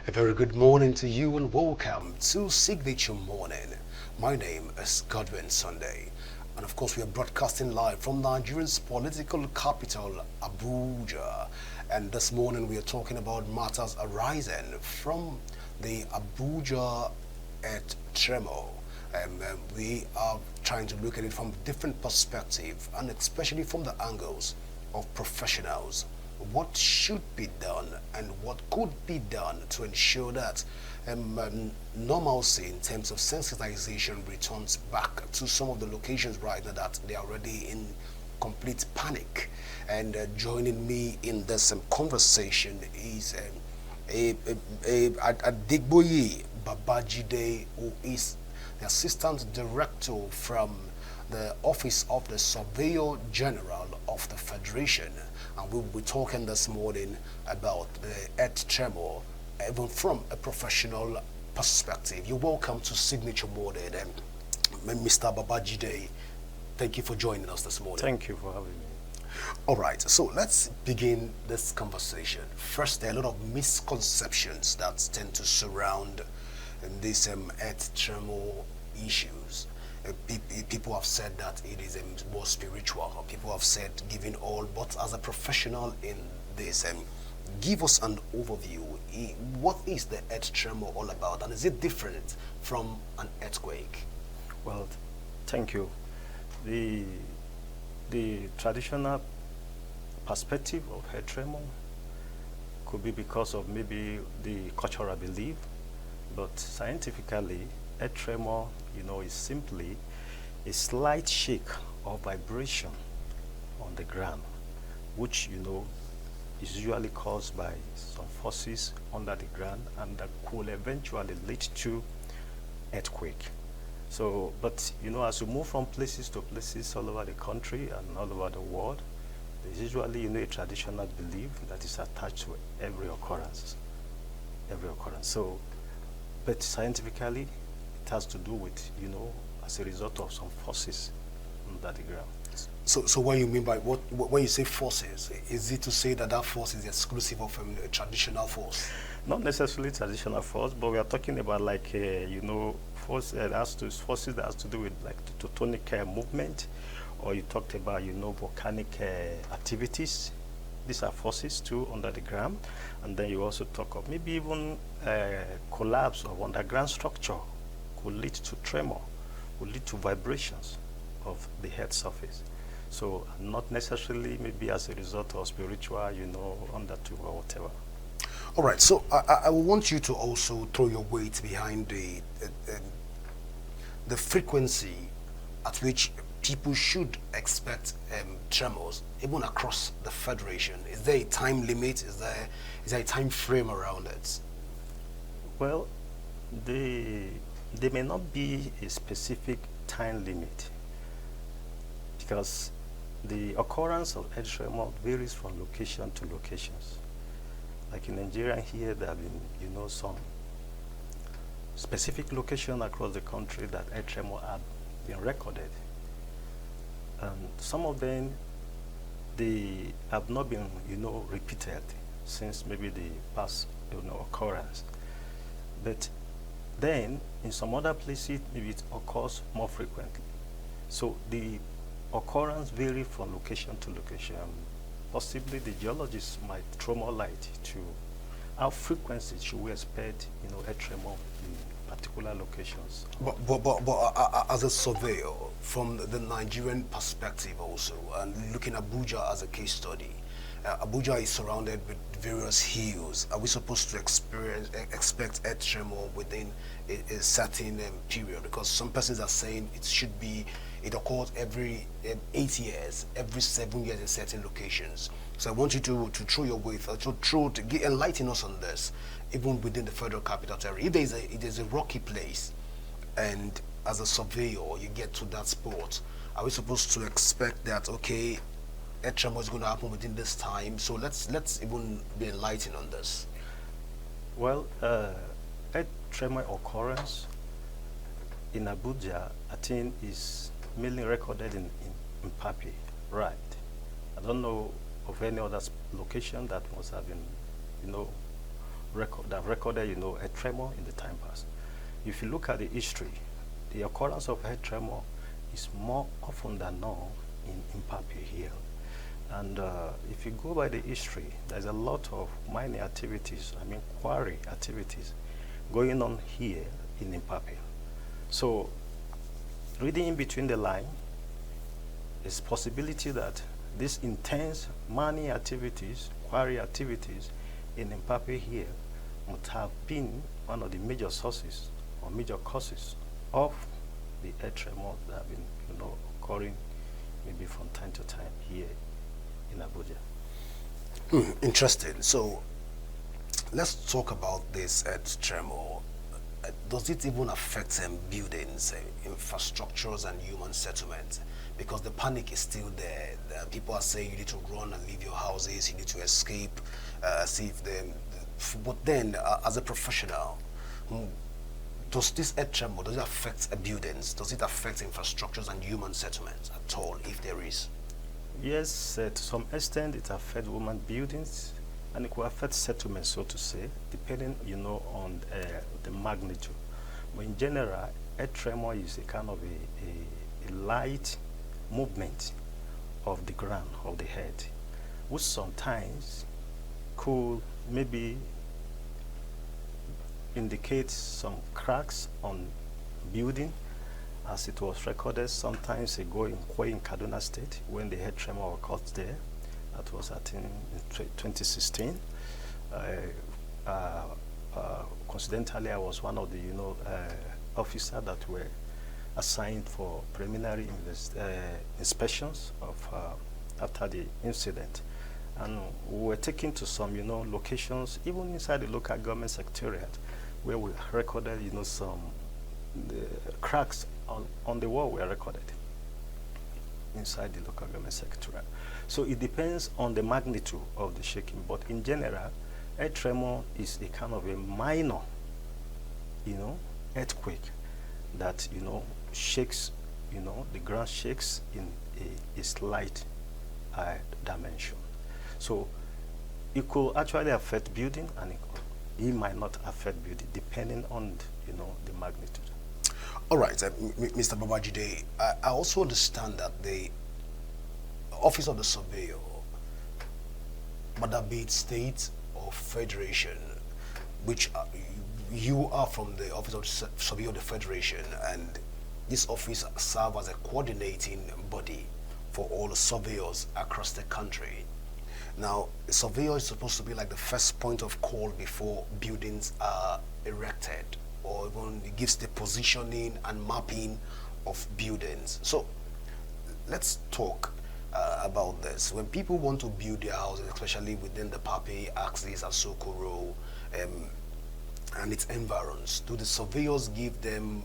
A very good morning to you and welcome to Signature Morning. My name is Godwin Sunday, and of course, we are broadcasting live from Nigeria's political capital, Abuja. And this morning, we are talking about matters arising from the Abuja at Tremor. We are trying to look at it from different perspective and especially from the angles of professionals. What should be done and what could be done to ensure that normalcy in terms of sensitization returns back to some of the locations right now that they are already in complete panic. And joining me in this conversation is Adigboye Babajide, who is the Assistant Director from the Office of the Surveyor General of the Federation. And we'll be talking this morning about the Earth Tremor, even from a professional perspective. You're welcome to Signature Morning, Mr. Babajide. Thank you for joining us this morning. Thank you for having me. All right, so let's begin this conversation. First, there are a lot of misconceptions that tend to surround these earth tremor issues. People have said that it is more spiritual, or people have said giving all, but as a professional in this, give us an overview. What is the earth tremor all about, and is it different from an earthquake? Well, thank you. The traditional perspective of head tremor could be because of maybe the cultural belief, but scientifically, head tremor, is simply a slight shake or vibration on the ground, which, is usually caused by some forces under the ground and that could eventually lead to earthquake. So, but as you move from places to places all over the country and all over the world, there's usually a traditional belief that is attached to every occurrence. So, but scientifically, it has to do with as a result of some forces under the ground. So what you mean by when you say forces, is it to say that that force is exclusive of a traditional force? Not necessarily traditional force, but we are talking about like force forces that has to do with like the tectonic movement, or you talked about volcanic activities. These are forces too under the ground, and then you also talk of maybe even collapse of underground structure could lead to tremor, could lead to vibrations of the earth surface. So not necessarily maybe as a result of spiritual, undertook or whatever. All right, so I want you to also throw your weight behind the frequency at which people should expect tremors, even across the federation. Is there a time limit? Is there a time frame around it? Well, there may not be a specific time limit because the occurrence of earth tremor varies from location to locations. Like in Nigeria here, there have been, some specific location across the country that earth tremor have been recorded. And some of them, they have not been, repeated since maybe the past, occurrence. But then, in some other places, maybe it occurs more frequently. So the occurrence vary from location to location. Possibly the geologists might throw more light to how frequency should we expect, a tremor in particular locations. But as a surveyor, from the Nigerian perspective also, and looking at Abuja as a case study, Abuja is surrounded with various hills. Are we supposed to expect earth tremor within a certain period? Because some persons are saying it occurs every 8 years, every 7 years in certain locations. So I want you to throw your weight, to enlighten us on this, even within the Federal Capital Territory. If there's a rocky place, and as a surveyor you get to that spot, are we supposed to expect that, okay, earth tremor is going to happen within this time? So let's even be enlightened on this. Well, earth tremor occurrence in Abuja, I think, is mainly recorded in Papi, right? I don't know of any other location that must have been, that have recorded, a tremor in the time past. If you look at the history, the occurrence of head tremor is more often than not in Impape Hill. And if you go by the history, there's a lot of mining activities, quarry activities going on here in Impape. So reading in between the line, is possibility that this intense mining activities, quarry activities in Impape here must have been one of the major sources or major causes of the earth tremors that have been, occurring maybe from time to time here in Abuja. Interesting. So let's talk about this earth tremor. Does it even affect buildings, infrastructures, and human settlements? Because the panic is still there. People are saying you need to run and leave your houses, you need to escape, see if them. But then, as a professional, does this earth tremor, does it affect buildings? Does it affect infrastructures and human settlements at all, if there is? Yes, to some extent it affects human buildings, and it will affect settlements, so to say, depending, on the magnitude. But in general, earth tremor is a kind of a light movement of the ground, of the head, which sometimes could maybe indicate some cracks on building, as it was recorded sometimes ago in Kaduna State when the head tremor occurred there. That was, I think, in 2016. Coincidentally, I was one of the officers that were assigned for preliminary inspections of after the incident, and we were taken to some locations even inside the local government secretariat where we recorded some cracks on the wall were recorded inside the local government secretariat. So it depends on the magnitude of the shaking, but in general, earth tremor is a kind of a minor, earthquake that, shakes, the ground shakes in a slight dimension. So it could actually affect building, and it might not affect building, depending on, the magnitude. All right, Mr. Babajide, I also understand that the Office of the Surveyor, whether be it state or federation, which you are from the Office of the Surveyor of the Federation, and this office serves as a coordinating body for all the surveyors across the country. Now, a surveyor is supposed to be like the first point of call before buildings are erected, or even it gives the positioning and mapping of buildings. So let's talk about this. When people want to build their houses, especially within the Pape axis, Asokoro, and its environs, do the surveyors give them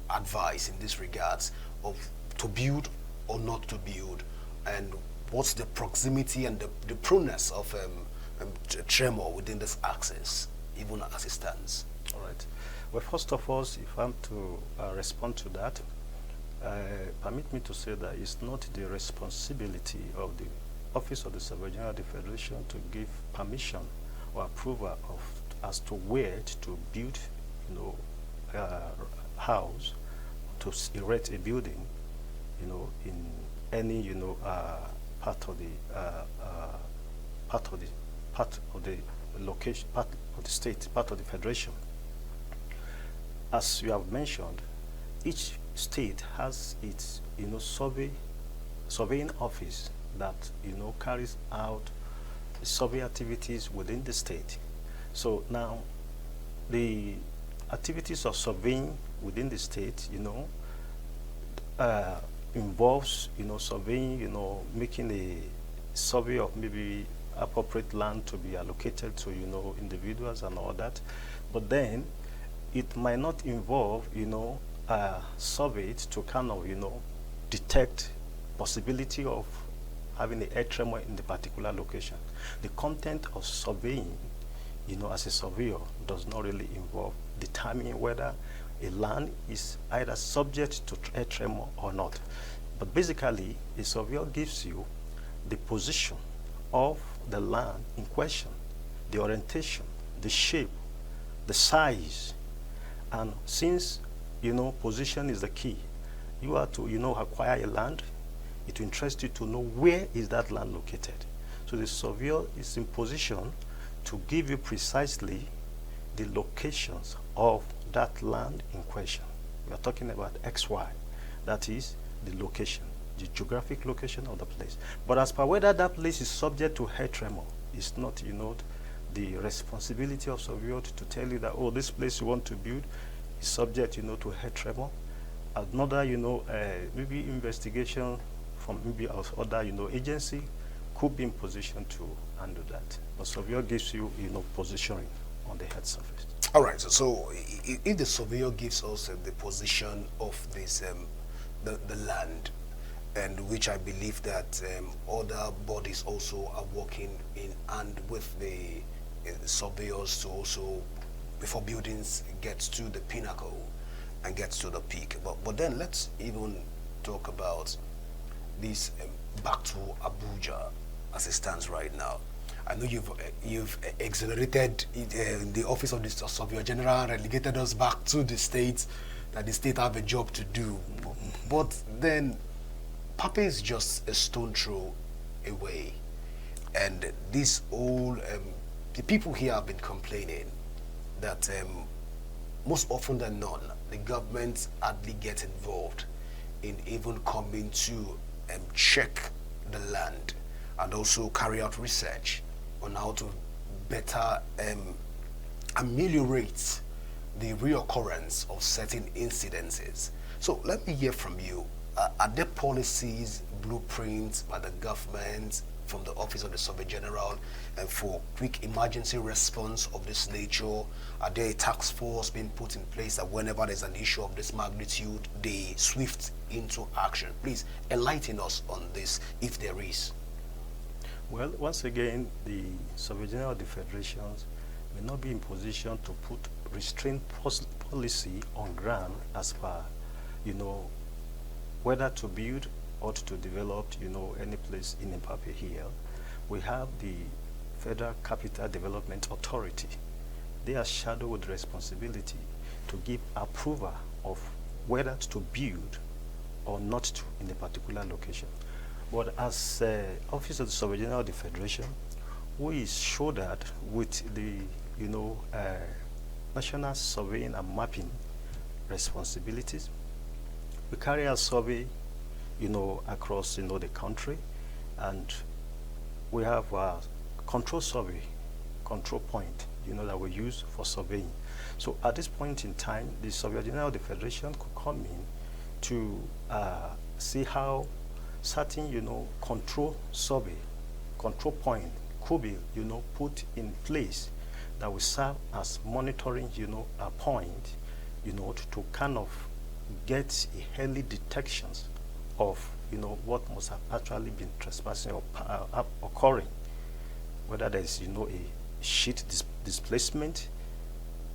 advice in this regards of to build or not to build, and what's the proximity and the proneness of tremor within this axis, even as it stands? All right. Well, first of all, if I'm to respond to that, permit me to say that it's not the responsibility of the Office of the Surveyor General of the Federation to give permission or approval of as to where to build, house, to erect a building, in any, part of the location, part of the state, part of the federation. As you have mentioned, each state has its, surveying office that, carries out survey activities within the state. So now, the activities of surveying within the state, involves, surveying, making a survey of maybe appropriate land to be allocated to, individuals and all that. But then, it might not involve, surveys to kind of, detect possibility of having an earth tremor in the particular location. The content of surveying, as a surveyor, does not really involve determining whether a land is either subject to earth tremor or not. But basically, a surveyor gives you the position of the land in question, the orientation, the shape, the size. And since, position is the key, you are to, acquire a land. It will interest you to know where is that land located. So the surveyor is in position to give you precisely the locations of that land in question. We are talking about XY. That is the location, the geographic location of the place. But as per whether that place is subject to head tremor, it's not, the responsibility of surveyor to tell you that, oh, this place you want to build is subject, to head tremor. Another, maybe investigation from maybe other, agency could be in position to handle that. But surveyor gives you, positioning on the head surface. All right. So if the surveyor gives us the position of this the land, and which I believe that other bodies also are working in hand with the surveyors to also, before buildings gets to the pinnacle and gets to the peak. But then let's even talk about this back to Abuja as it stands right now. I know you've exonerated the office of the Surveyor General, relegated us back to the states, that the state have a job to do. But then Papa is just a stone throw away. And this all, the people here have been complaining that most often than not, the government hardly gets involved in even coming to check the land and also carry out research on how to better ameliorate the reoccurrence of certain incidences. So let me hear from you. Are there policies, blueprints by the government, from the Office of the Surveyor General, and for quick emergency response of this nature? Are there a task force being put in place that whenever there's an issue of this magnitude, they swift into action? Please enlighten us on this, if there is. Well, once again, the Surveyor General of the Federations may not be in position to put restraint policy on ground as per, whether to build or to develop, any place in Impape here. We have the Federal Capital Development Authority. They are shadowed with responsibility to give approval of whether to build or not to in a particular location. But as Office of the Surveyor General of the Federation, we is shouldered with the, national surveying and mapping responsibilities. We carry out survey, across, the country, and we have a control survey, control point, that we use for surveying. So at this point in time, the Surveyor General of the Federation could come in to see how certain, control survey, control point could be, put in place that will serve as monitoring, a point, to kind of get a early detections of, what must have actually been trespassing or occurring, whether there's, a sheet displacement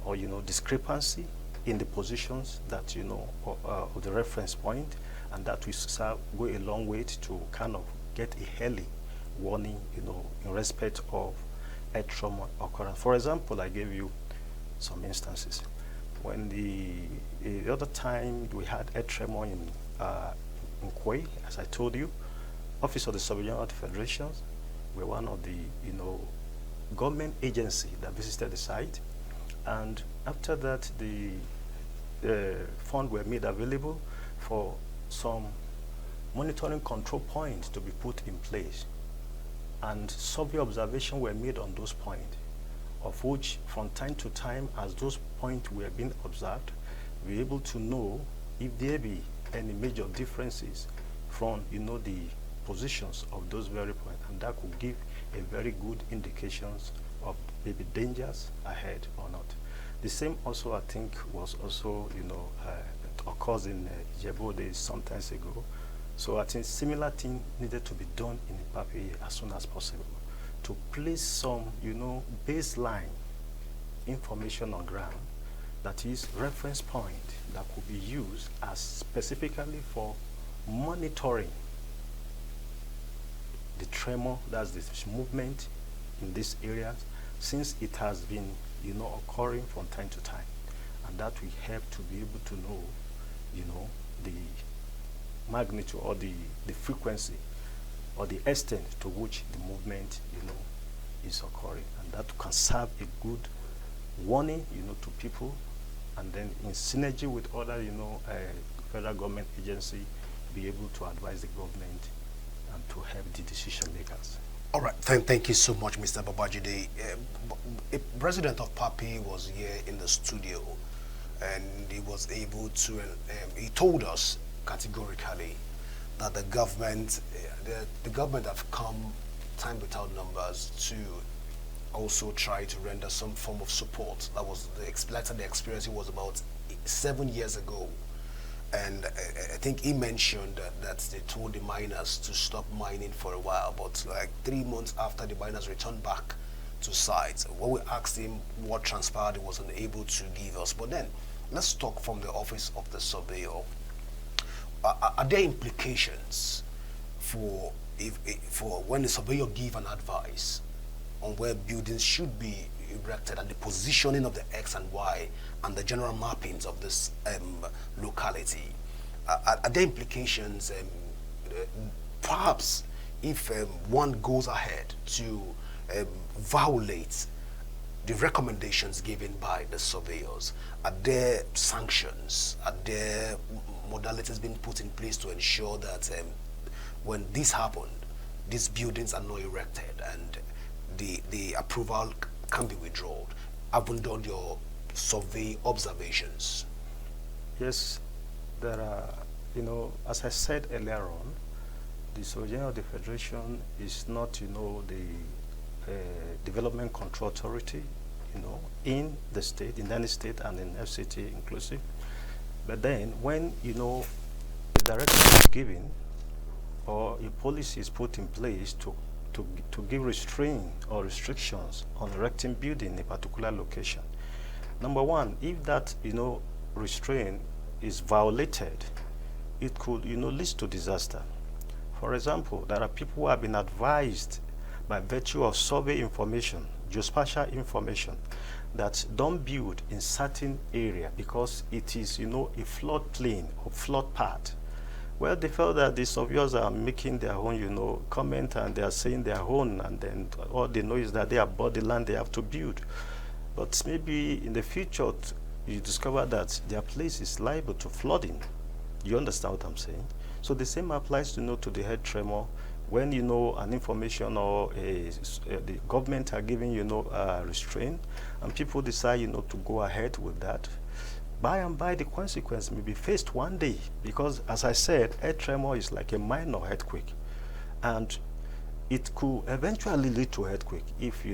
or, discrepancy in the positions that, of the reference point, and that will go a long way to kind of get a early warning, in respect of a trauma occurrence. For example, I gave you some instances. When the other time we had a tremor in Kwe, as I told you, Office of the Surveyor General of the Federations were one of the, government agency that visited the site, and after that the funds were made available for some monitoring control points to be put in place, and survey observations were made on those points, of which from time to time, as those points were being observed, we were able to know if there be any major differences from, the positions of those very points, and that could give a very good indications of maybe dangers ahead or not. The same also, I think, was also, occurs in Jebode some times ago. So I think similar thing needed to be done in Ipape as soon as possible, to place some, baseline information on ground, that is reference point that could be used as specifically for monitoring the tremor, that's the movement in this area, since it has been occurring from time to time, and that will help to be able to know, the magnitude or the frequency or the extent to which the movement, is occurring, and that can serve a good warning, to people, and then in synergy with other, federal government agency, be able to advise the government and to help the decision makers. All right, thank you so much, Mr. Babajide. A president of PAPI was here in the studio, and he was able to, he told us categorically that the government have come time without numbers to also try to render some form of support. That was the experience. It was about 7 years ago, and I think he mentioned that they told the miners to stop mining for a while, but like 3 months after, the miners returned back to site. When we asked him what transpired, he wasn't able to give us. But then, let's talk from the office of the surveyor. Are there implications for when the surveyor give an advice on where buildings should be erected and the positioning of the X and Y and the general mappings of this locality? Are there implications, perhaps, if one goes ahead to violate the recommendations given by the surveyors? Are there sanctions? Are there modalities being put in place to ensure that when this happened, these buildings are not erected and the approval can be withdrawn? Haven't done your survey observations? Yes, there are, as I said earlier on, the Surveyor General of the Federation is not, the Development Control Authority, in the state, in any state, and in FCT inclusive. But then when, a directive is given or a policy is put in place to give restraint or restrictions on erecting building in a particular location, number one, if that, restraint is violated, it could, lead to disaster. For example, there are people who have been advised by virtue of survey information, geospatial information, that don't build in certain area because it is, a flood plain or flood path. Well, they felt that the surveyors are making their own, comment, and they are saying their own, and then all they know is that they have bought the land they have to build. But maybe in the future, you discover that their place is liable to flooding. You understand what I'm saying? So the same applies to the head tremor. When an information or the government are giving restraint, and people decide to go ahead with that, by and by the consequence may be faced one day, because as I said, earth tremor is like a minor earthquake, and it could eventually lead to earthquake if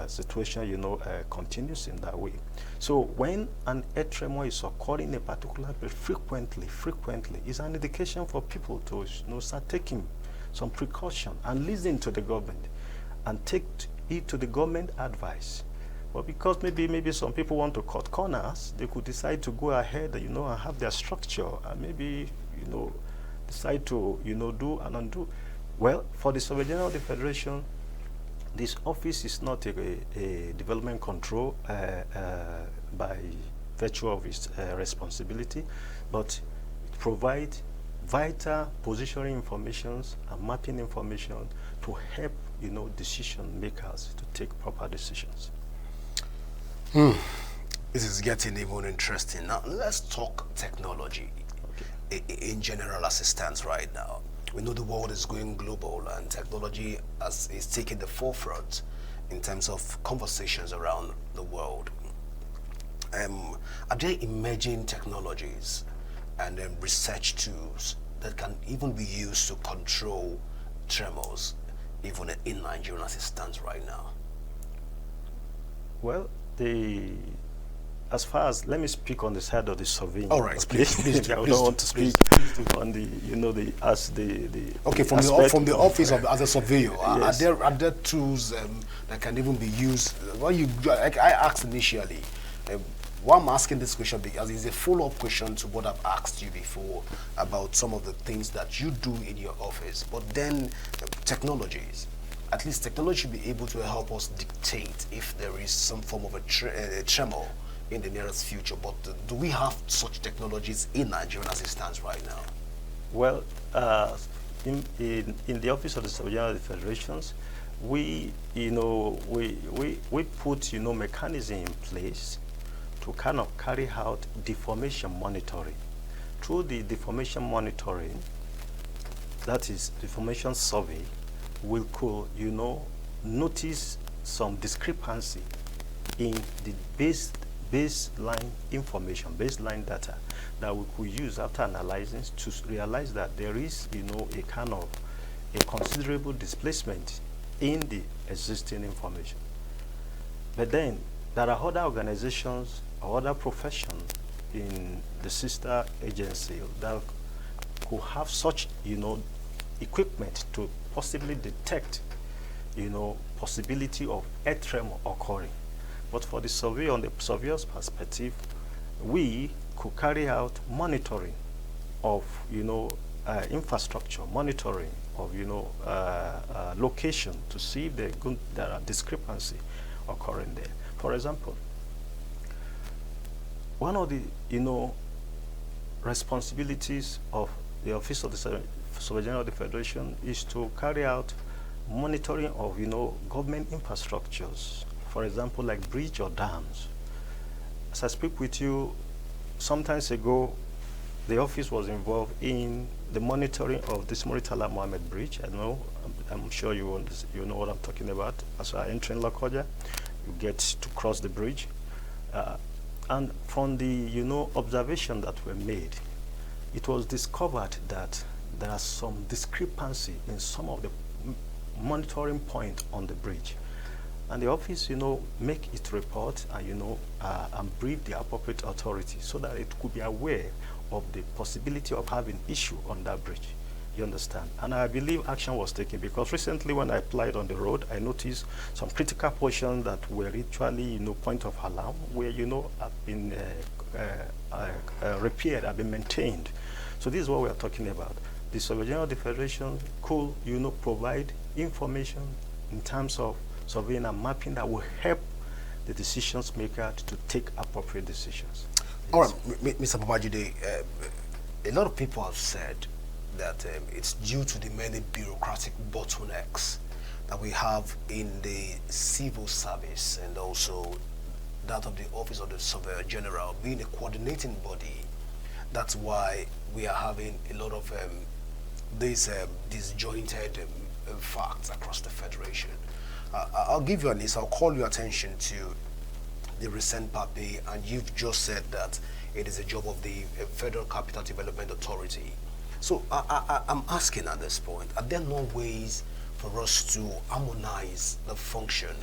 situation continues in that way. So when an earth tremor is occurring in a particular place frequently, is an indication for people to start taking some precaution and listen to the government and take it to the government advice. But because maybe some people want to cut corners, they could decide to go ahead and have their structure and maybe decide to do and undo. Well, for the Surveyor General of the Federation, this office is not a development control by virtue of its responsibility, but it provides vital positioning information and mapping information to help decision makers to take proper decisions. This is getting even interesting. Now let's talk technology. Okay. In general assistance right now. We know the world is going global, and technology is taking the forefront in terms of conversations around the world. Are there emerging technologies and research tools that can even be used to control tremors, even in Nigerian assistance right now? Well, as far as, let me speak on the side of the surveying. All right, please do. I don't want to speak on the, okay, from the office of as a surveyor. Yes. Are there tools that can even be used? Well, I asked initially. Why I'm asking this question because it's a follow-up question to what I've asked you before about some of the things that you do in your office. But then technologies. at least technology should be able to help us dictate if there is some form of a tremor in the nearest future. But do we have such technologies in Nigeria as it stands right now? Well, in the Office of the Surveyor General of the Federations, we put mechanism in place to kind of carry out deformation monitoring. Through the deformation monitoring, that is deformation survey, we could notice some discrepancy in the baseline information, baseline data that we could use after analyzing to realize that there is a kind of a considerable displacement in the existing information. But then there are other organizations or other professions in the sister agency that could have such equipment to possibly detect possibility of earth tremor occurring. But for the survey, on the surveyor's perspective, we could carry out monitoring of infrastructure, monitoring of location to see if there are discrepancy occurring there. For example, one of the responsibilities of the Office of the Surveyor General of the Federation is to carry out monitoring of government infrastructures, for example, like bridge or dams. As I speak with you, some time ago, the office was involved in the monitoring of this Muritala Mohammed Bridge. I'm sure you know what I'm talking about. As you are entering Lokoja, you get to cross the bridge. And from the observation that were made, it was discovered that there are some discrepancy in some of the monitoring point on the bridge. And the office, make its report and, and brief the appropriate authority so that it could be aware of the possibility of having issue on that bridge. You understand? And I believe action was taken because recently when I applied on the road, I noticed some critical portions that were actually, point of alarm where, have been repaired, have been maintained. So this is what we are talking about. The Surveyor General of the Federation could, provide information in terms of surveying and mapping that will help the decisions maker to take appropriate decisions. All right, Mr. Babajide, a lot of people have said that it's due to the many bureaucratic bottlenecks that we have in the civil service and also that of the Office of the Surveyor General being a coordinating body. That's why we are having a lot of these disjointed facts across the Federation. I'll give you a list. I'll call your attention to the recent PAPI, and you've just said that it is a job of the Federal Capital Development Authority. So I'm asking at this point, are there no ways for us to harmonize the function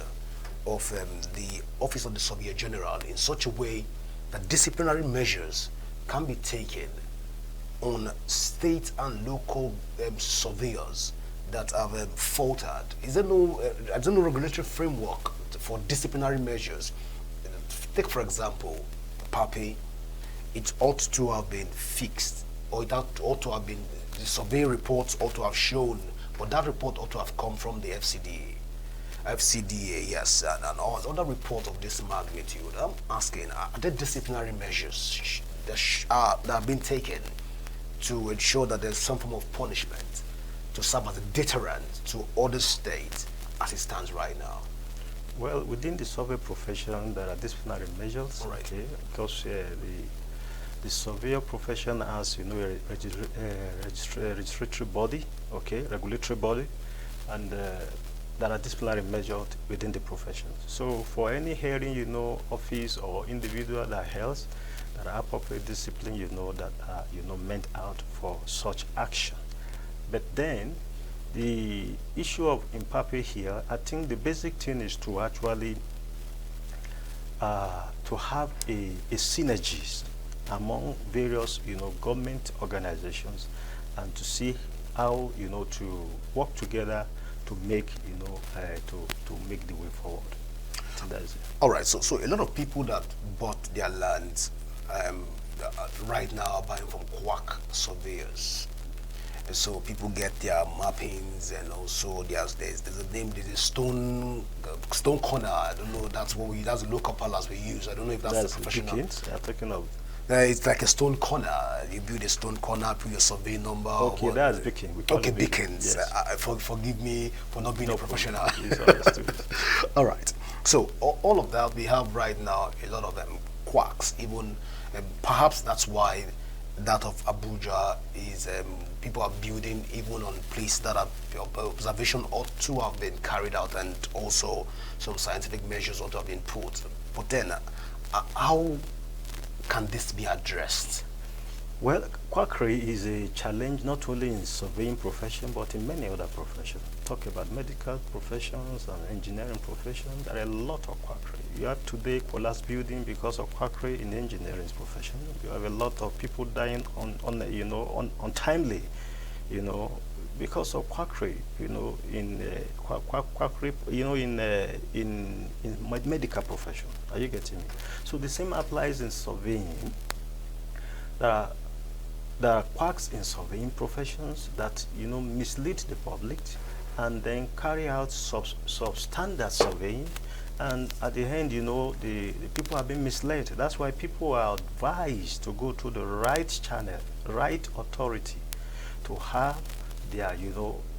of the Office of the Surveyor General in such a way that disciplinary measures can be taken on state and local surveyors that have faltered? Is there no regulatory framework for disciplinary measures? Take, for example, PAPI. It ought to have been fixed, or it ought to have been, the survey reports ought to have shown, but that report ought to have come from the FCDA, yes, and other report of this magnitude. I'm asking, are there disciplinary measures that have been taken to ensure that there's some form of punishment to serve as a deterrent to other states as it stands right now? Well, within the survey profession, there are disciplinary measures, right. Okay, because the surveyor profession has, a registratory body, okay, regulatory body, and there are disciplinary measures within the profession. So for any hearing, office or individual that has, there are appropriate discipline, that are, meant out for such action. But then, the issue of impape here, I think the basic thing is to actually to have a synergies among various, government organizations, and to see how, to work together to make, to make the way forward. So that is it. All right. So a lot of people that bought their land right now are buying from quack surveyors. So people get their mappings, and also there's a name, there's a stone corner. I don't know. That's the local palace we use. I don't know if that's the That's professional. Dickens. They are talking of. It's like a stone corner. You build a stone corner, put your survey number. Okay, that's Beacon. We call Okay, it Beacon. beacons. Yes. Forgive me for not being a professional. It's understood. All right. So all of that we have right now, a lot of them quacks. Even perhaps that's why that of Abuja is people are building even on places that are observation ought to have been carried out, and also some scientific measures ought to have been put. But then, how can this be addressed? Well, quackery is a challenge not only in surveying profession but in many other professions. Talk about medical professions and engineering professions. There are a lot of quackery. You have today collapse building because of quackery in the engineering profession. You have a lot of people dying untimely, because of quackery. In quackery, in medical profession. Are you getting me? So the same applies in surveying. There are quacks in surveying professions that mislead the public and then carry out substandard surveying, and at the end the people have been misled. That's why people are advised to go to the right channel, right authority, to have their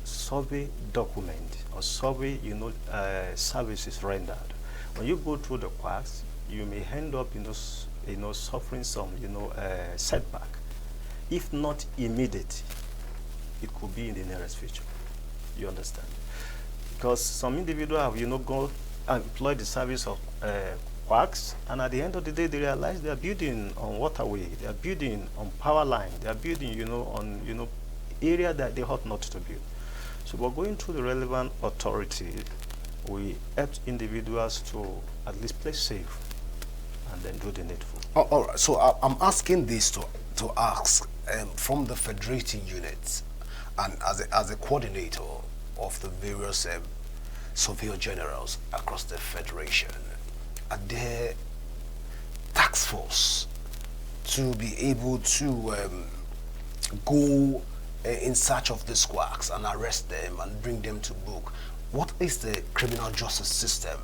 survey document or survey services rendered. When you go through the quacks, you may end up suffering some setback. If not immediate, it could be in the nearest future. You understand? Because some individuals have gone and employed the service of quacks, and at the end of the day, they realize they are building on waterway, they are building on power line, they are building on area that they ought not to build. So we're going through the relevant authority. We help individuals to at least play safe and then do the needful. All right. So I'm asking this to ask from the federating units, and as a coordinator of the various surveyor generals across the federation, are there task force to be able to go in search of these quacks and arrest them and bring them to book? What is the criminal justice system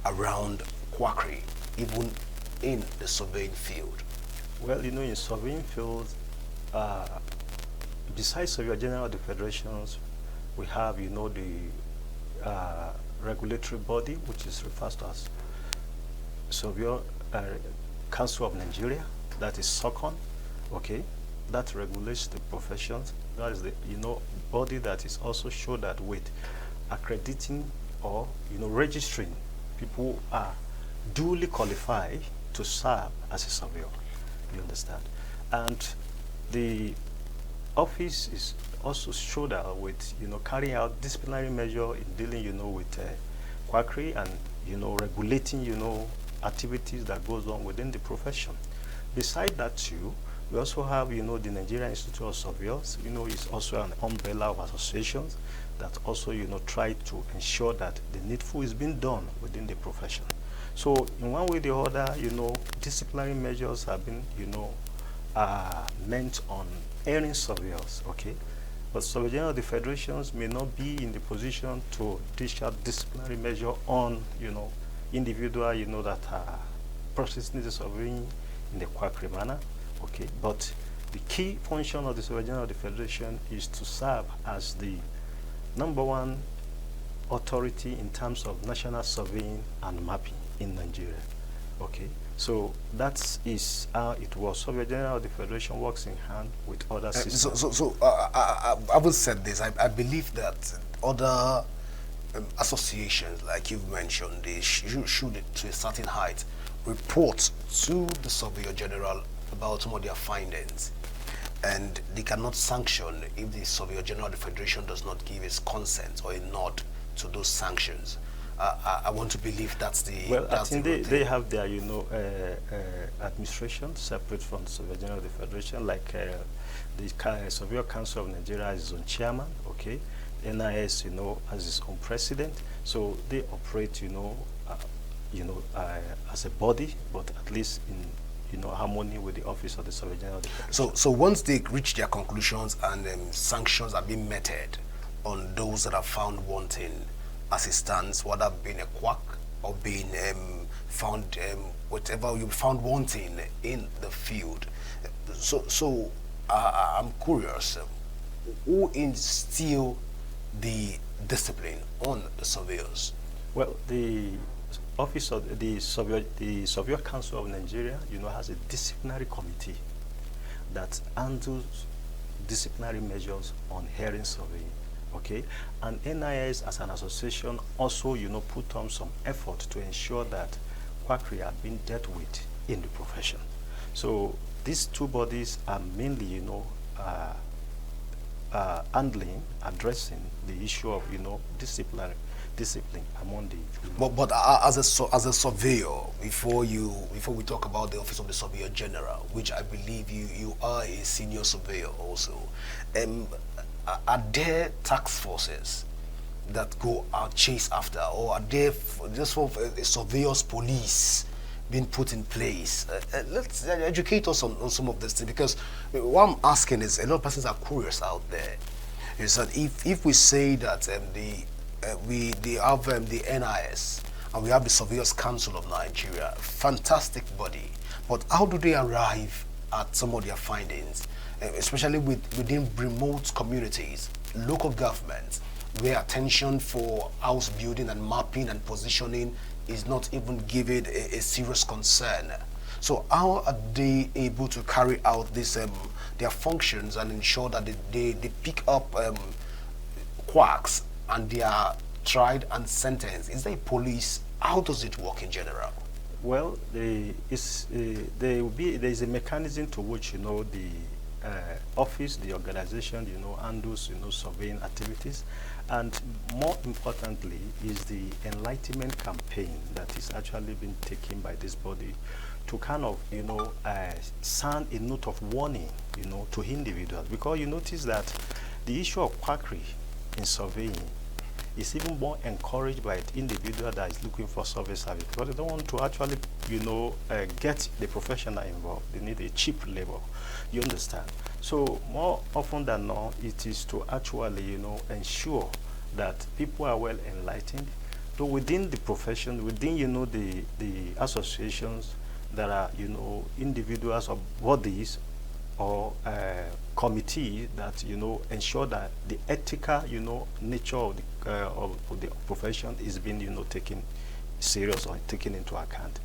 around quackery, even in the surveying field? Well, in surveying fields, besides Surveyor General of the Federations, we have, the regulatory body, which is referred to as Surveyor Council of Nigeria, that is SOCON, okay? That regulates the professions. That is the, body that is also shouldered with accrediting or, registering people who are duly qualified to serve as a surveyor. You understand? And the office is also shouldered with, carrying out disciplinary measure in dealing, with quackery and, regulating, activities that goes on within the profession. Besides that too, we also have, the Nigerian Institute of Surveyors, is also an umbrella of associations that also, try to ensure that the needful is being done within the profession. So in one way or the other, disciplinary measures have been, meant on erring surveyors, okay? But Surveyor General of the Federations may not be in the position to dish out disciplinary measure on, individual, that are processing the surveying in the quackery manner, okay? But the key function of the Surveyor General of the Federation is to serve as the #1 authority in terms of national surveying and mapping in Nigeria, okay? So that is how it was. Surveyor General of the Federation works in hand with other systems. I haven't said this. I believe that other associations, like you've mentioned, they should, to a certain height, report to the Surveyor General about some of their findings, and they cannot sanction if the Surveyor General of the Federation does not give his consent or a nod to those sanctions. I want to believe that's the. Well, that's I think they have their administration separate from the Surveyor General of the Federation, like the Surveyor Council of Nigeria is its own chairman, okay. NIS, as its own president. So they operate, as a body, but at least in harmony with the office of the Surveyor General of the Federation. So once they reach their conclusions and sanctions are being meted on those that are found wanting as it stands, whether being a quack or being found, whatever you found wanting in the field. So I'm curious, who instill the discipline on the surveyors? Well, the office of the Surveyor Council of Nigeria, has a disciplinary committee that handles disciplinary measures on hearing surveying. Okay, and NIS as an association also, put on some effort to ensure that quackery are being dealt with in the profession. So these two bodies are mainly, addressing the issue of, discipline among the. But as a surveyor, before we talk about the office of the Surveyor General, which I believe you are a senior surveyor also, are there task forces that go out chase after, or are there just for a surveyor's police being put in place? Let's educate us on some of this thing, because what I'm asking is, a lot of persons are curious out there, is that if we say that we have the NIS and we have the Surveyors Council of Nigeria, fantastic body, but how do they arrive at some of their findings, especially within remote communities, local governments, where attention for house building and mapping and positioning is not even given a serious concern? So how are they able to carry out this their functions and ensure that they pick up quacks and they are tried and sentenced? Is there a police? How does it work in general? Well, there is a mechanism to which the office, the organization, handles surveying activities, and more importantly is the enlightenment campaign that is actually being taken by this body to kind of sound a note of warning to individuals, because you notice that the issue of quackery in surveying is even more encouraged by an individual that is looking for survey service, because they don't want to actually get the professional involved. They need a cheap labor, you understand. So more often than not, it is to actually ensure that people are well enlightened. So within the profession, within the associations, there are individuals or bodies or committee that ensure that the ethical nature of the profession is being taken serious or taken into account.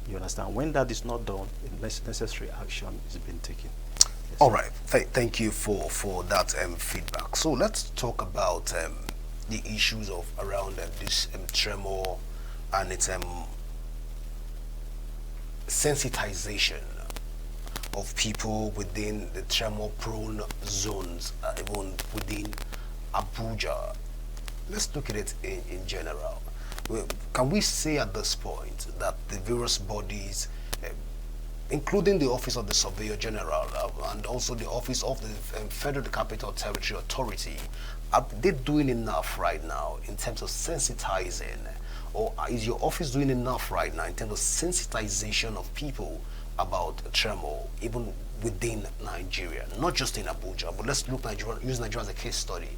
You understand? When that is not done, necessary action is being taken. Yes. All right. Thank you for that feedback. So let's talk about the issues of around this tremor and its sensitization of people within the tremor-prone zones, even within Abuja. Let's look at it in general. Can we say at this point that the various bodies, including the Office of the Surveyor General and also the Office of the Federal Capital Territory Authority, are they doing enough right now in terms of sensitizing, or is your office doing enough right now in terms of sensitization of people about tremor, even within Nigeria, not just in Abuja, but let's look use Nigeria as a case study?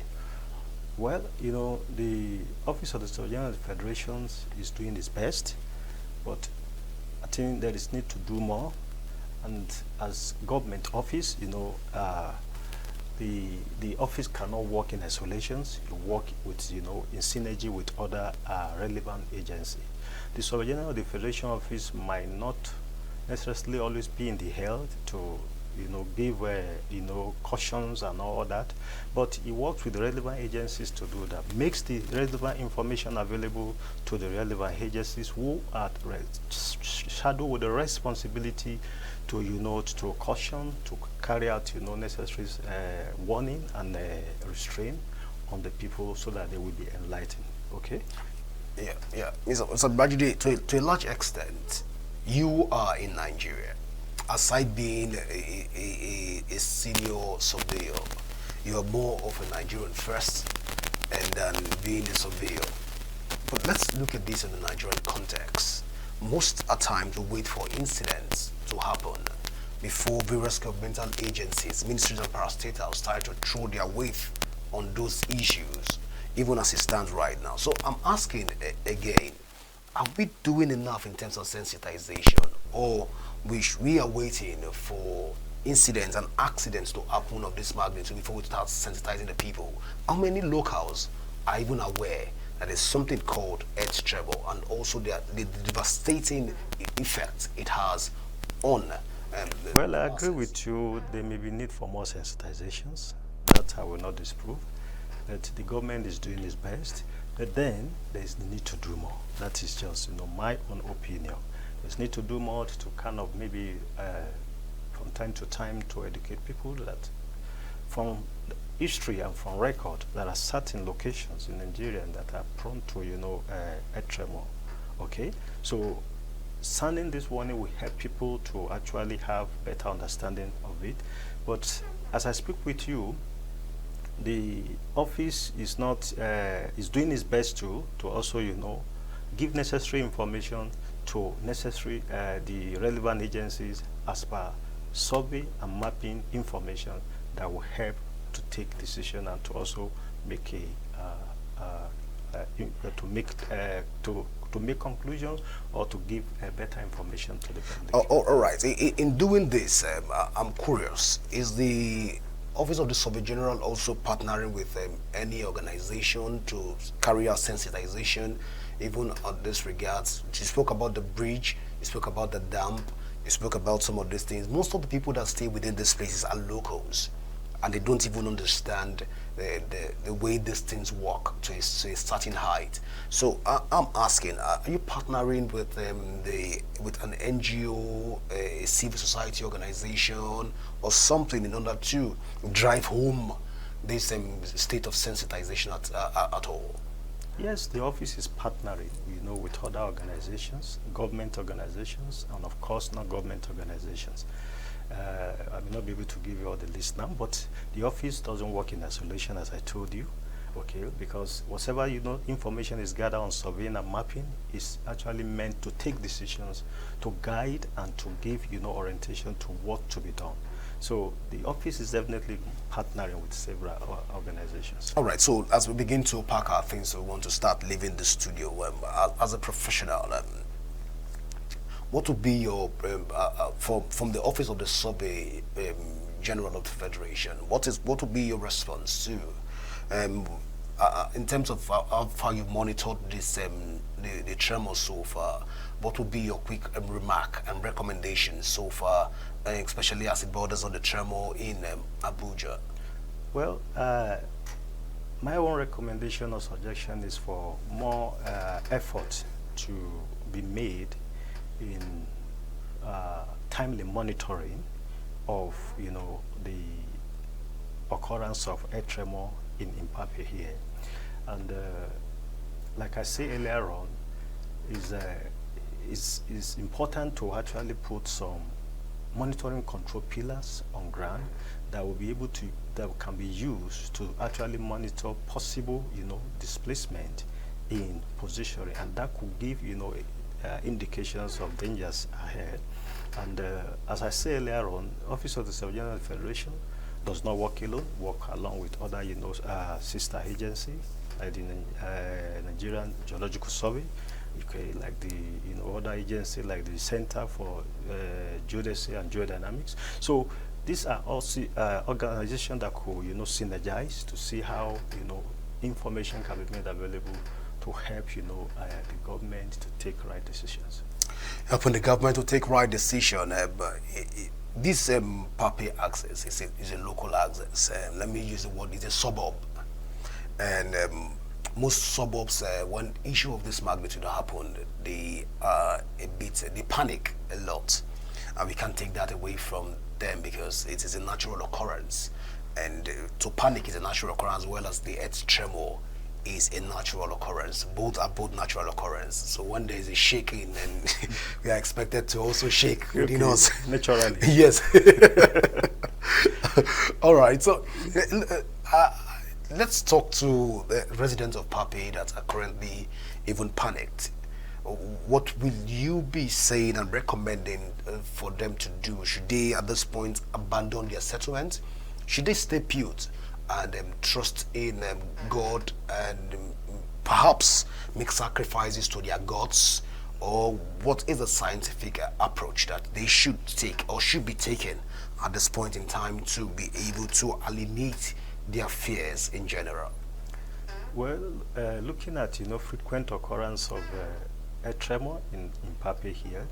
Well, the Office of the Surveyor General of the Federations is doing its best, but I think there is need to do more. And as government office, the office cannot work in isolations. You work with, in synergy with other relevant agencies. The Surveyor General of the Federation office might not necessarily always be in the health to give cautions and all that, but he works with the relevant agencies to do that, makes the relevant information available to the relevant agencies who are shadowed with the responsibility to to caution, to carry out necessary warning and restraint on the people so that they will be enlightened. Okay. Yeah. So Bajide, to a large extent, you are in Nigeria. Aside being a senior surveyor, you are more of a Nigerian first, and then being a surveyor. But let's look at this in the Nigerian context. Most at times we wait for incidents to to happen before various governmental agencies, ministries and parastatals start to throw their weight on those issues, even as it stands right now. So I'm asking again, are we doing enough in terms of sensitization, or we are waiting for incidents and accidents to happen of this magnitude before we start sensitizing the people? How many locals are even aware that there's something called earth tremor, and also the devastating effect it has on Well, I agree with you. There may be need for more sensitizations. That I will not disprove. That the government is doing its best, but then there is the need to do more. That is just, my own opinion. There's need to do more to kind of maybe from time to time to educate people that from history and from record, there are certain locations in Nigeria that are prone to, a tremor. Okay, so sounding this warning will help people to actually have better understanding of it. But as I speak with you, the office is not is doing its best to also give necessary information to necessary the relevant agencies as per survey and mapping information that will help to take decision and to also make to make conclusions or to give better information to the public. All right. In doing this, I'm curious, is the Office of the Survey General also partnering with any organization to carry out sensitization, even on this regards? You spoke about the bridge, you spoke about the dam, you spoke about some of these things. Most of the people that stay within these places are locals, and they don't even understand the way these things work to a certain height. So I'm asking, are you partnering with with an NGO, a civil society organization, or something in order to drive home this state of sensitization at all? Yes, the office is partnering, with other organizations, government organizations, and of course non-government organizations. I may not be able to give you all the list now, but the office doesn't work in isolation, as I told you, okay? Because whatever information is gathered on surveying and mapping is actually meant to take decisions, to guide and to give orientation to what to be done. So the office is definitely partnering with several organizations. All right. So as we begin to pack our things, we want to start leaving the studio. As a professional, what would be your from the Office of the Survey General of the Federation? What would be your response to in terms of how far you've monitored this the tremor so far? What would be your quick remark and recommendation so far, especially as it borders on the tremor in Abuja? Well, my own recommendation or suggestion is for more effort to be made in timely monitoring of the occurrence of a tremor in Impape here. And like I said earlier on, is important to actually put some monitoring control pillars on ground that will be able to that can be used to actually monitor possible displacement in positioning, and that could give indications of dangers ahead. And as I said earlier on, Office of the Survey General Federation does not work alone, work along with other sister agencies like the Nigerian Geological Survey, okay, like the other agency like the Center for Geodesy and Geodynamics. So these are also organizations that could synergize to see how information can be made available to help the government to take right decisions. Helping the government to take right decision. This Pape access is a local access. Let me use the word, it's a suburb. And most suburbs, when issue of this magnitude happened, they panic a lot. And we can't take that away from them because it is a natural occurrence. And to panic is a natural occurrence, as well as the earth tremor is a natural occurrence. Both are natural occurrence. So when there is a shaking, and we are expected to also shake within us. Naturally. Yes. All right. So let's talk to the residents of Pape that are currently even panicked. what will you be saying and recommending for them to do? Should they at this point abandon their settlement? Should they stay put and trust in God and perhaps make sacrifices to their gods? Or what is the scientific approach that they should take or should be taken at this point in time to be able to eliminate their fears in general? Well, looking at frequent occurrence of a tremor in Pape here,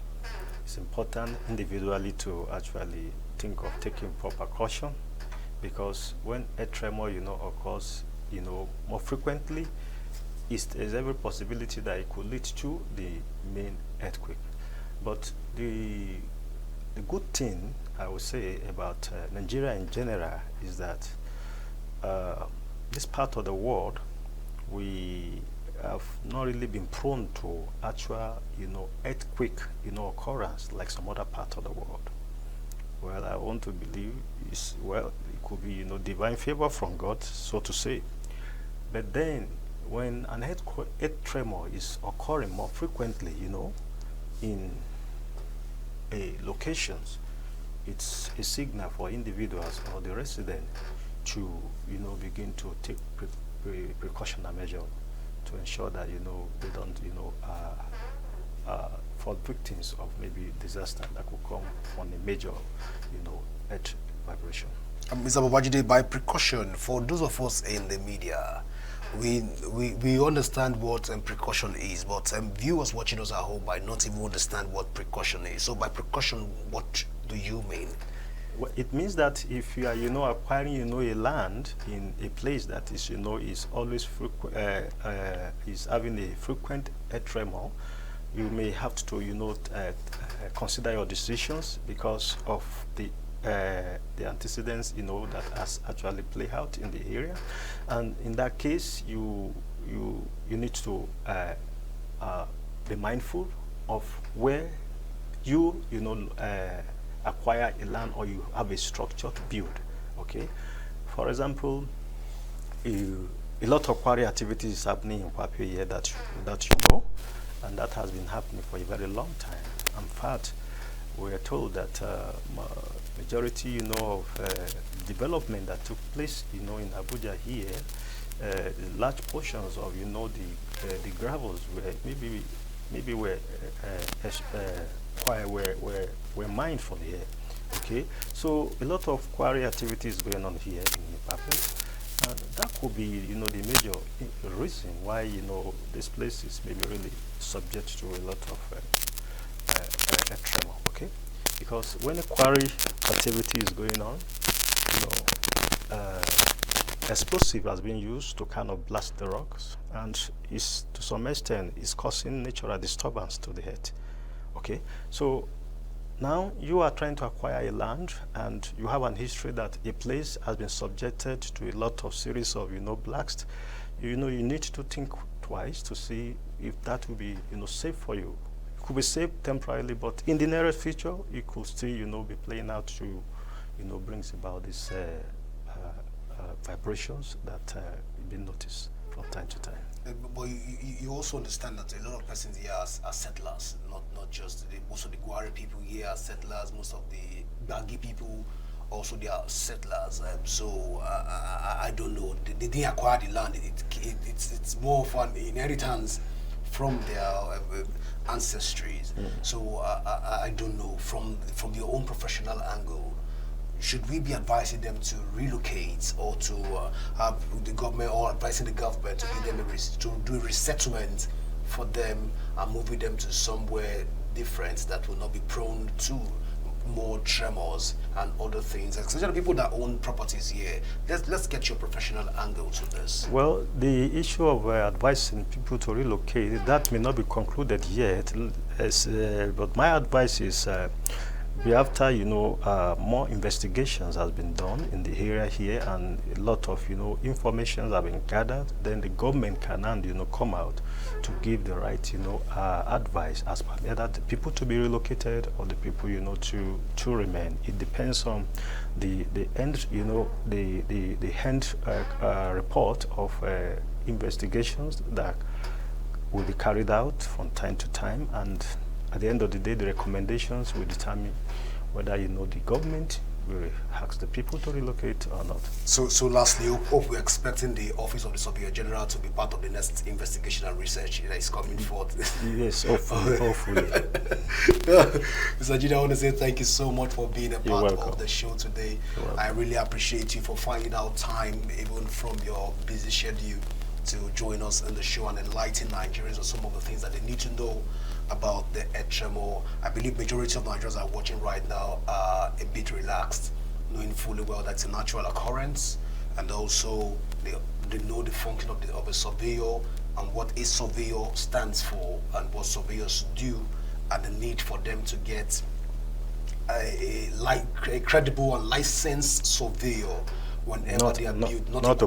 it's important individually to actually think of taking proper caution, because when a tremor occurs more frequently, there's every possibility that it could lead to the main earthquake. But the good thing I would say about Nigeria in general is that this part of the world, we have not really been prone to actual earthquake occurrence like some other part of the world. Well, I want to believe it could be divine favor from God, so to say. But then when an earth tremor is occurring more frequently in locations, it's a signal for individuals or the resident to begin to take precautionary measure to ensure that they don't fall victims of maybe disaster that could come on a major earth vibration. Mr. Babajide, by precaution, for those of us in the media, we understand what precaution is, but viewers watching us at home might not even understand what precaution is. So by precaution, what do you mean? Well, it means that if you are acquiring a land in a place that is is always is having a frequent earth tremor, you may have to consider your decisions because of the antecedents that has actually played out in the area, and in that case you need to be mindful of where you acquire a land or you have a structure to build. Okay, for example, a lot of quarry activities is happening in Papua here that and that has been happening for a very long time. In fact, we are told that majority of development that took place in Abuja here, large portions of the gravels were mined from here. Okay, so a lot of quarry activities going on here in Papua, and that could be the major reason why this place is maybe really subject to a lot of tremor. Okay, because when a quarry activity is going on, explosive has been used to kind of blast the rocks, and is to some extent is causing natural disturbance to the earth. Okay, so now you are trying to acquire a land, and you have an history that a place has been subjected to a lot of series of blasts. You need to think twice to see if that will be safe for you. It could be safe temporarily, but in the nearest future, it could still be playing out to brings about these vibrations that been noticed from time to time. But you also understand that a lot of persons here are settlers, not just most of the Gwari people here are settlers, most of the Bagi people also they are settlers. So I don't know. They didn't acquire the land. It's more of an inheritance from their ancestries. So I don't know. From your own professional angle, should we be advising them to relocate or to have the government or advising the government to give them to do a resettlement for them and moving them to somewhere different that will not be prone to more tremors and other things, especially people that own properties here? Let's get your professional angle to this. Well, the issue of advising people to relocate, that may not be concluded yet, but my advice is after more investigations has been done in the area here, and a lot of information have been gathered, then the government can come out to give the right advice as per whether the people to be relocated or the people to remain. It depends on the end the end report of investigations that will be carried out from time to time, and at the end of the day, the recommendations will determine whether the government will ask the people to relocate or not. So lastly, hope we're expecting the Office of the Surveyor General to be part of the next investigation and research that is coming forth. Yes, hopefully. Mr. Jide, I want to say thank you so much for being a part welcome. of the show today. I really appreciate you for finding out time, even from your busy schedule, to join us in the show and enlighten Nigerians on some of the things that they need to know about the Tremor. I believe majority of Nigerians are watching right now are a bit relaxed, knowing fully well that it's a natural occurrence, and also they know the function of a surveyor and what a surveyor stands for and what surveyors do, and the need for them to get a credible and licensed surveyor whenever they are built, not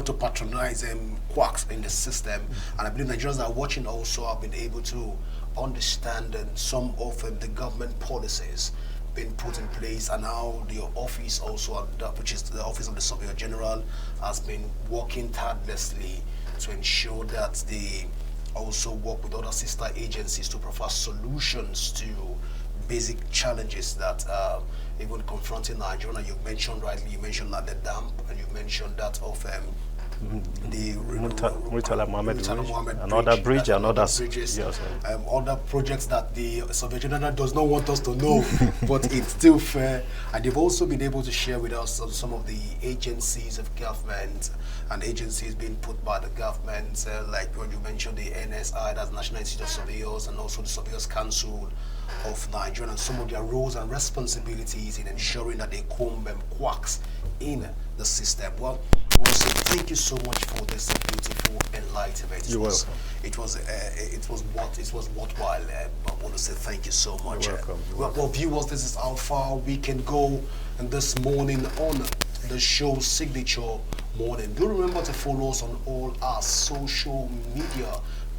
to patronize quacks in the system. And I believe Nigerians are watching also have been able to understand some of the government policies being put in place, and how the office also, which is the Office of the Surveyor General, has been working tirelessly to ensure that they also work with other sister agencies to provide solutions to basic challenges that even confronting Nigeria. You mentioned that the dam, and you mentioned that of the Murtala Mohammed Bridge, another bridge, and other bridges, yes, other projects that the Surveyor General does not want us to know, but it's still fair. And they've also been able to share with us some of the agencies of government and agencies being put by the government, like when you mentioned the NSI, that's National Institute of Surveyors, and also the Surveyors Council of Nigeria, and some of their roles and responsibilities in ensuring that they comb quacks in the system. Well, I want to say thank you so much for this beautiful enlightenment. You're welcome. It was worthwhile. I want to say thank you so much. You're welcome. Well, viewers, this is how far we can go, and this morning on the show's signature morning. Do remember to follow us on all our social media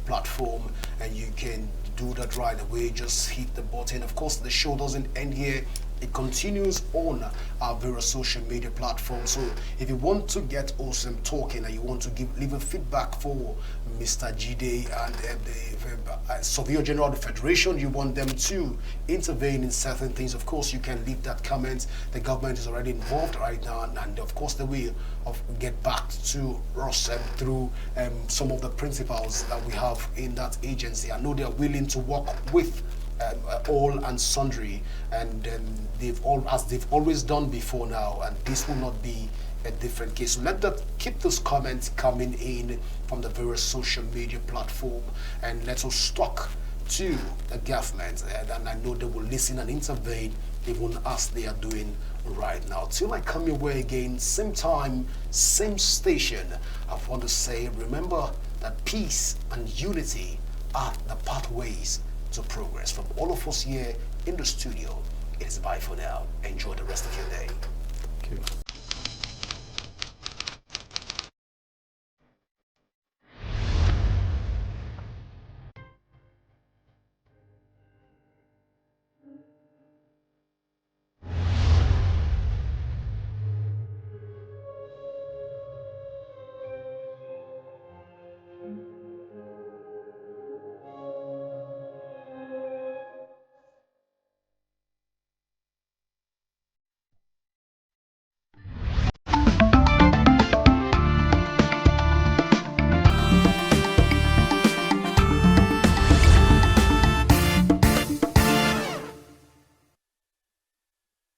platform, and you can do that right away. Just hit the button. Of course, the show doesn't end here. It continues on our various social media platforms. So if you want to get awesome talking, and you want to leave a feedback for Mr. Jide and the Surveyor General of the Federation, you want them to intervene in certain things, of course, you can leave that comment. The government is already involved right now, and of course, the way of get back to us through some of the principals that we have in that agency. I know they are willing to work with all and sundry, and they've always done before now, and this will not be a different case. So keep those comments coming in from the various social media platform, and let us talk to the government, and I know they will listen and intervene even as they are doing right now. Till I come your way again, same time, same station, I want to say, remember that peace and unity are the pathways to progress. From all of us here in the studio, it is bye for now. Enjoy the rest of your day. Thank you.